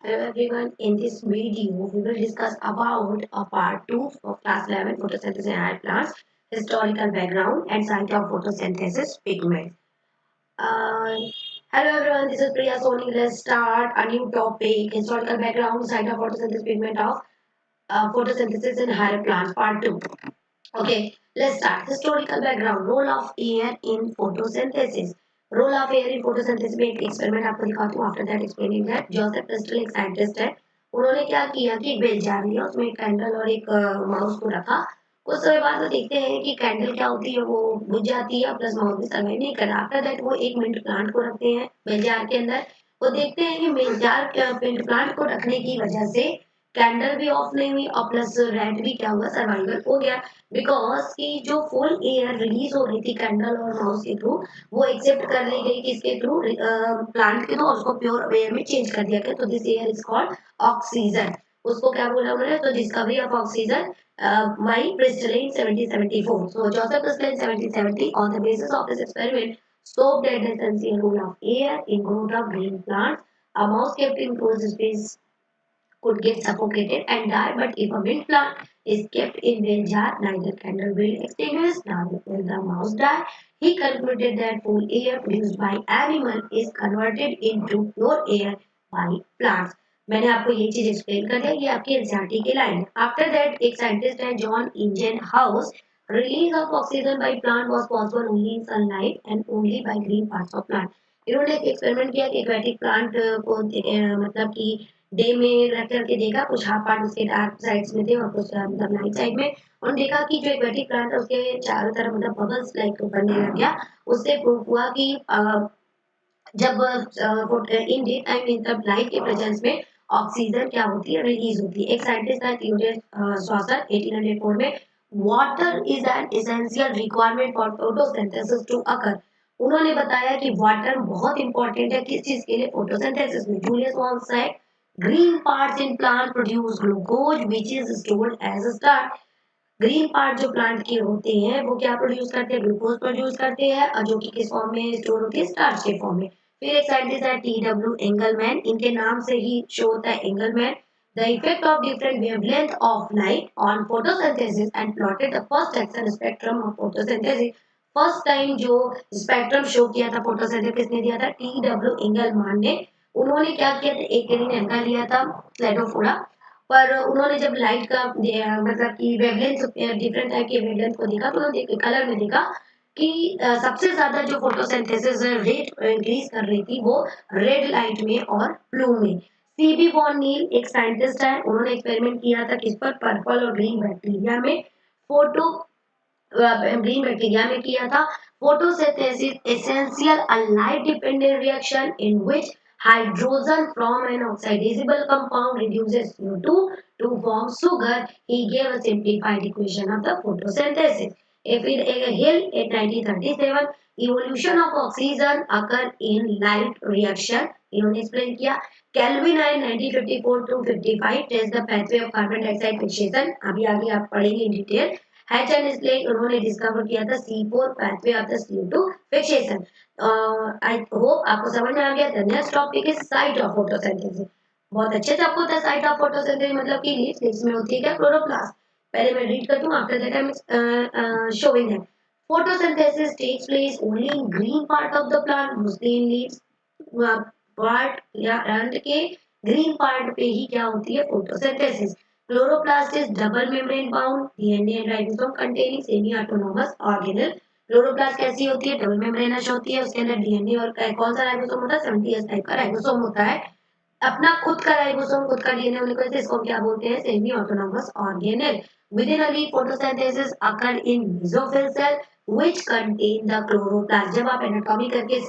Hello everyone, in this video we will discuss about a part 2 of class 11 photosynthesis in higher plants, historical background and science of photosynthesis pigment. Uh, Hello everyone, this is Priya Soni. Let's start a new topic, historical background, science of photosynthesis pigment of photosynthesis in higher plants, part 2. Okay, let's start. Historical background, role of air in photosynthesis. Role of air in photosynthesis में एक experiment आपको दिखाती हूँ after that explaining that Joseph Crystal एक scientist है उन्होंने क्या किया कि एक बेल जार लिया उसमें एक कैंडल और एक माउस को रखा कुछ समय बाद वो देखते हैं कि कैंडल क्या होती है वो बुझ जाती है प्लस माउस भी सर्वाइव नहीं कर रहा आफ्टर दैट वो एक मिनट प्लांट को रखते हैं बेल जार के अंदर वो देखते हैं कि बेल जार प्लांट को रखने की वजह से कैंडल भी ऑफ नहीं हुई और प्लस रेड भी क्या हुआ सर्वाइवल हो गया बिकॉज की जो फुल एयर रिलीज हो रही थी कैंडल और माउस के थ्रू वो एक्सेप्ट कर ली गई किसके थ्रू प्लांट के थ्रू और उसको प्योर एयर में चेंज कर दिया गया तो this air is called oxygen उसको क्या बोला उन्होंने तो discovery of oxygen by Bristol in 1774. So Joseph Bristol in 1770 on the basis of this experiment scoped at the essential role of air in growth of green plants. A mouse kept in closed space could get suffocated and die, but if a wind plant is kept in wind jar, neither candle will extinguish nor will the mouse die. He concluded that full air produced by animal is converted into pure air by plants. मैंने आपको ये चीज explain कर दिया ये आपकी NCERT की line after that एक साइंटिस्ट है John engine house release of oxygen by plant was possible only in sunlight and only by green parts of plant इन्होंने एक एक्सपेरिमेंट किया कि एक्वेटिक प्लांट को मतलब कि डे में रख करके देखा कुछ हाफ पार्ट उसके डार्क साइड्स में थे और कुछ मतलब लाइट साइड में उन्होंने देखा कि जो एक्वेटिक प्लांट है उसके चारों तरफ मतलब बबल्स लाइक बनने लग गया उससे प्रूव हुआ कि जब इन डे टाइम इन तब लाइट के प्रेजेंस में ऑक्सीजन क्या होती है रिलीज होती है एक साइंटिस्ट है थियोडोर श्वासर 1804 में water is an essential requirement for photosynthesis to occur उन्होंने बताया कि वाटर बहुत इंपॉर्टेंट है किस चीज के लिए फोटोसिंथेसिस में Julius von said green parts in plant produce glucose which is stored as a starch green part जो प्लांट के होते हैं वो क्या प्रोड्यूस करते हैं ग्लूकोज प्रोड्यूस करते हैं और जो कि किस फॉर्म में स्टोर होती है स्टार्च के फॉर्म में फिर एक साइंटिस्ट है टी डब्ल्यू एंगलमैन इनके नाम से ही शो होता है Engelmann the effect of different wavelength of light on photosynthesis and plotted the first action spectrum of photosynthesis first time जो स्पेक्ट्रम शो किया था फोटोसिंथेसिस किसने दिया था टी डब्ल्यू एंगलमैन ने उन्होंने क्या किया था एक ग्रीन एल्गा लिया था स्लेडोफोरा पर उन्होंने जब लाइट का मतलब कि वेवलेंथ डिफरेंट टाइप के वेवलेंथ को देखा तो उन्होंने कलर में देखा कि सबसे ज्यादा जो फोटोसिंथेसिस रेट इंक्रीज कर रही थी वो रेड लाइट में और ब्लू में सीबी वॉन नील एक साइंटिस्ट है उन्होंने एक्सपेरिमेंट किया था किस पर पर्पल और ग्रीन बैक्टीरिया में फोटो ग्रीन बैक्टीरिया में किया था photosynthesis essential a light dependent reaction in which hydrogen from an oxidizable compound reduces CO2 to form sugar. He gave a simplified equation of the photosynthesis. If in a Hill in 1937, evolution of oxygen occur in light reaction. इन्होंने explain किया Kelvin in 1954 to 55 test the pathway of carbon dioxide fixation. अभी आगे आप पढ़ेंगे in detail. HN इसलिए उन्होंने discover किया था C4 pathway of the CO2 fixation. I hope आपको समझ में आ गया the next topic is site of photosynthesis बहुत अच्छे से आपको पता है साइट ऑफ फोटोसिंथेसिस मतलब कि लीव्स में होती है क्या क्लोरोप्लास्ट पहले मैं रीड करती हूँ after that I am showing that photosynthesis takes place only in green part of the plant mostly in leaves part या अंड के ग्रीन पार्ट पे ही क्या होती है photosynthesis chloroplast is double membrane bound DNA and ribosome containing semi autonomous organelle chloroplast कैसी होती है double membranous होती है उसके अंदर डीएनए और कौन सा राइबोसोम होता है 70s टाइप का राइबोसोम होता है अपना खुद का राइबोसोम खुद का डीएनए होने की वजह से इसको क्या बोलते हैं semi autonomous organelle within a leaf photosynthesis occur in mesophyll cell which contain the chloroplast जब आप एनाटॉमी करके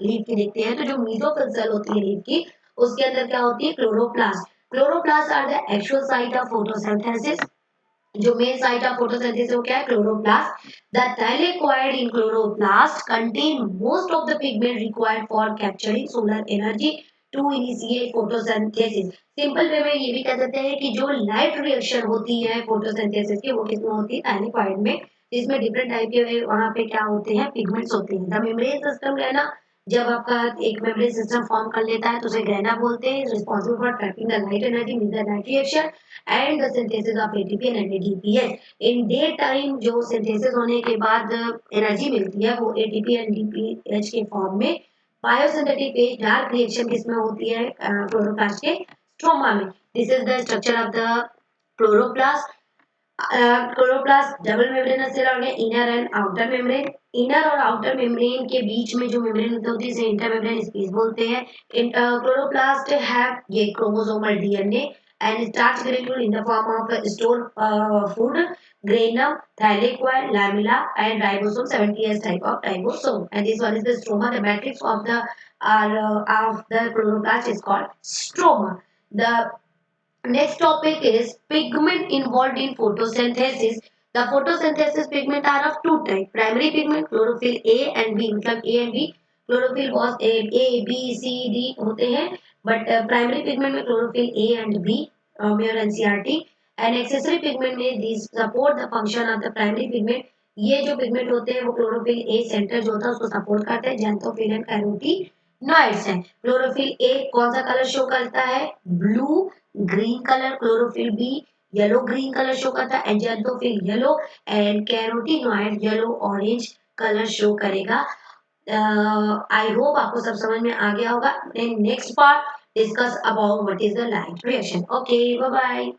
लीफ की देखते हैं तो जो मेसोफिल सेल होती है लीफ की उसके अंदर क्या होती है chloroplast chloroplast are the actual site of photosynthesis जो मेन साइट ऑफ फोटोसिंथेसिस वो क्या है chloroplast the thylakoid in chloroplast contain most of the pigment required for capturing solar energy to initiate photosynthesis simple way में ये भी कह सकते हैं कि जो लाइट रिएक्शन होती है फोटोसिंथेसिस की वो किसमें होती है thylakoid में जिसमें डिफरेंट टाइप के वहां पे क्या होते हैं पिगमेंट्स होते हैं द मेम्ब्रेन सिस्टम है ना जब आपका एक मेम्ब्रेन सिस्टम फॉर्म कर लेता है तो उसे ग्रेना बोलते हैं, responsible for trapping the light energy mean the light reaction and the synthesis of ATP and NADPH. In day time जो सिंथेसिस होने के बाद एनर्जी मिलती है वो एटीपी एंड डीपीएच के फॉर्म में बायोसिंथेटिक फेज डार्क रिएक्शन किसमें होती है, क्लोरोप्लास्ट के स्ट्रोमा में। This is the structure of the chloroplast. Chloroplast double membranous cell हो गया, inner and outer membrane. Inner और आउटर मेम्ब्रेन के बीच में जो मेम्ब्रेन होती है इसे इंटर मेम्ब्रेन स्पेस बोलते हैं। क्लोरोप्लास्ट हैव ये chromosomal DNA and starch granule in the form of stored food granum, thylakoid, lamella and ribosome, 70s type of ribosome, and this one is the stroma. The matrix of the chloroplast is called stroma. The next topic is pigment involved in photosynthesis. The photosynthesis pigment are of two types. Primary pigment chlorophyll A and B. मतलब A and B chlorophyll was A B C D होते हैं. But primary pigment में chlorophyll A and B mere NCERT. And accessory pigment में these support the function of the primary pigment. ये जो pigment होते हैं वो क्लोरोफिल ए सेंटर जो होता है उसको सपोर्ट करते हैं. जैंथोफिल एंड कैरोटीनॉइड्स हैं. क्लोरोफिल ए कौन सा कलर शो करता है? Blue green colour. Chlorophyll B yellow green colour show करता है. एंजियोफिल yellow and carotenoid yellow orange colour show करेगा. आई होप आपको सब समझ में आ गया होगा. In next part discuss about what is the light reaction. Okay bye bye.